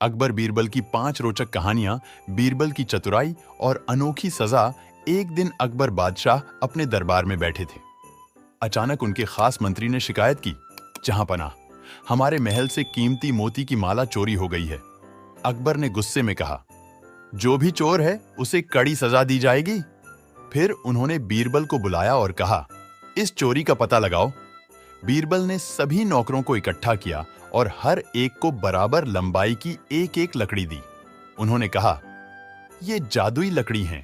अकबर बीरबल की 5 रोचक कहानियां, बीरबल की चतुराई और अनोखी सजा। एक दिन अकबर बादशाह अपने दरबार में बैठे थे। अचानक उनके खास मंत्री ने शिकायत की, जहांपनाह, हमारे महल से कीमती मोती की माला चोरी हो गई है। अकबर ने गुस्से में कहा, जो भी चोर है उसे कड़ी सजा दी जाएगी। फिर उन्होंने बीरबल को बुलाया और कहा, इस चोरी का पता लगाओ। बीरबल ने सभी नौकरों को इकट्ठा किया और हर एक को बराबर लंबाई की एक एक लकड़ी दी। उन्होंने कहा, ये जादुई लकड़ी हैं।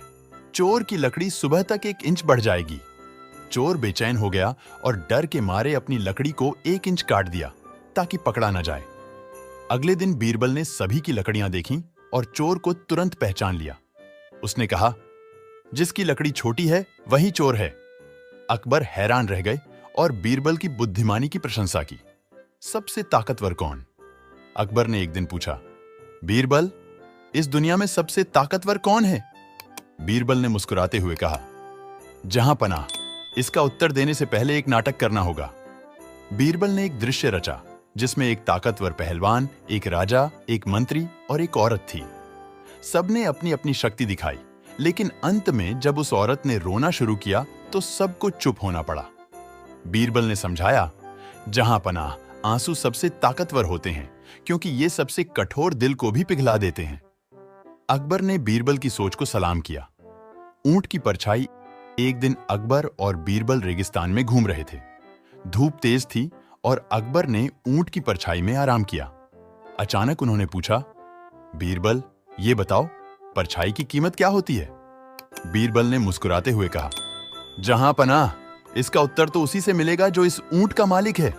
चोर की लकड़ी सुबह तक 1 इंच बढ़ जाएगी। चोर बेचैन हो गया और डर के मारे अपनी लकड़ी को 1 इंच काट दिया ताकि पकड़ा न जाए। अगले दिन बीरबल ने सभी की लकड़ियां देखीं और चोर को तुरंत पहचान लिया। उसने कहा, जिसकी लकड़ी छोटी है वही चोर है। अकबर हैरान रह गए और बीरबल की बुद्धिमानी की प्रशंसा की। सबसे ताकतवर कौन? अकबर ने एक दिन पूछा, बीरबल, इस दुनिया में सबसे ताकतवर कौन है? बीरबल ने मुस्कुराते हुए कहा, जहांपनाह, इसका उत्तर देने से पहले एक नाटक करना होगा। बीरबल ने एक दृश्य रचा जिसमें एक ताकतवर पहलवान, एक राजा, एक मंत्री और एक औरत थी। सबने अपनी अपनी शक्ति दिखाई, लेकिन अंत में जब उस औरत ने रोना शुरू किया तो सबको चुप होना पड़ा। बीरबल ने समझाया, जहांपनाह, आंसू सबसे ताकतवर होते हैं क्योंकि ये सबसे कठोर दिल को भी पिघला देते हैं। अकबर ने बीरबल की सोच को सलाम किया। ऊंट की परछाई। एक दिन अकबर और बीरबल रेगिस्तान में घूम रहे थे। धूप तेज थी और अकबर ने ऊंट की परछाई में आराम किया। अचानक उन्होंने पूछा, बीरबल, ये बताओ, परछाई की कीमत क्या होती है? बीरबल ने मुस्कुराते हुए कहा, जहांपनाह, इसका उत्तर तो उसी से मिलेगा जो इस ऊंट का मालिक है।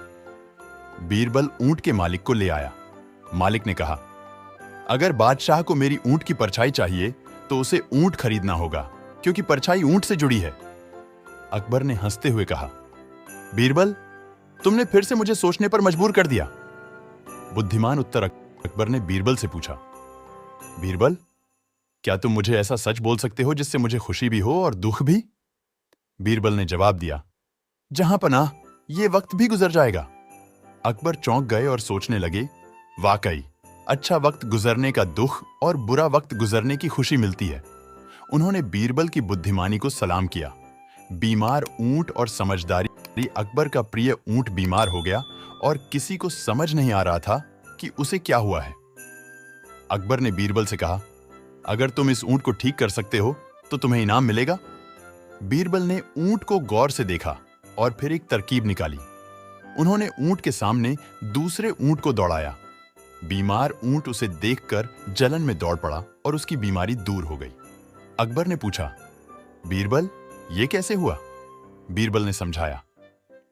बीरबल ऊंट के मालिक को ले आया। मालिक ने कहा, अगर बादशाह को मेरी ऊंट की परछाई चाहिए तो उसे ऊंट खरीदना होगा क्योंकि परछाई ऊंट से जुड़ी है। अकबर ने हंसते हुए कहा, बीरबल, तुमने फिर से मुझे सोचने पर मजबूर कर दिया। बुद्धिमान उत्तर अकबर ने बीरबल से पूछा, बीरबल, क्या तुम मुझे ऐसा सच बोल सकते हो जिससे मुझे खुशी भी हो और दुख भी? बीरबल ने जवाब दिया, जहांपनाह, ये वक्त भी गुजर जाएगा। अकबर चौंक गए और सोचने लगे, वाकई अच्छा वक्त गुजरने का दुख और बुरा वक्त गुजरने की खुशी मिलती है। उन्होंने बीरबल की बुद्धिमानी को सलाम किया। बीमार ऊंट और समझदारी। अकबर का प्रिय ऊंट बीमार हो गया और किसी को समझ नहीं आ रहा था कि उसे क्या हुआ है। अकबर ने बीरबल से कहा, अगर तुम इस ऊंट को ठीक कर सकते हो तो तुम्हें इनाम मिलेगा। बीरबल ने ऊंट को गौर से देखा और फिर एक तरकीब निकाली। उन्होंने ऊंट के सामने दूसरे ऊंट को दौड़ाया। बीमार ऊंट उसे देखकर जलन में दौड़ पड़ा और उसकी बीमारी दूर हो गई। अकबर ने पूछा, बीरबल, ये कैसे हुआ? बीरबल ने समझाया,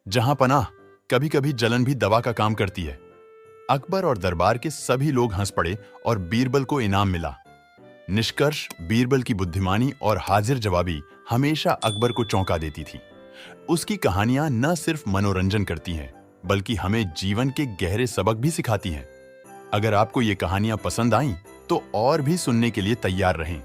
जहांपनाह, कभी कभी जलन भी दवा का काम करती है। अकबर और दरबार के सभी लोग हंस पड़े और बीरबल को इनाम मिला। निष्कर्ष, बीरबल की बुद्धिमानी और हाजिर जवाबी हमेशा अकबर को चौंका देती थी। उसकी कहानियां न सिर्फ मनोरंजन करती हैं, बल्कि हमें जीवन के गहरे सबक भी सिखाती हैं। अगर आपको ये कहानियां पसंद आईं, तो और भी सुनने के लिए तैयार रहें।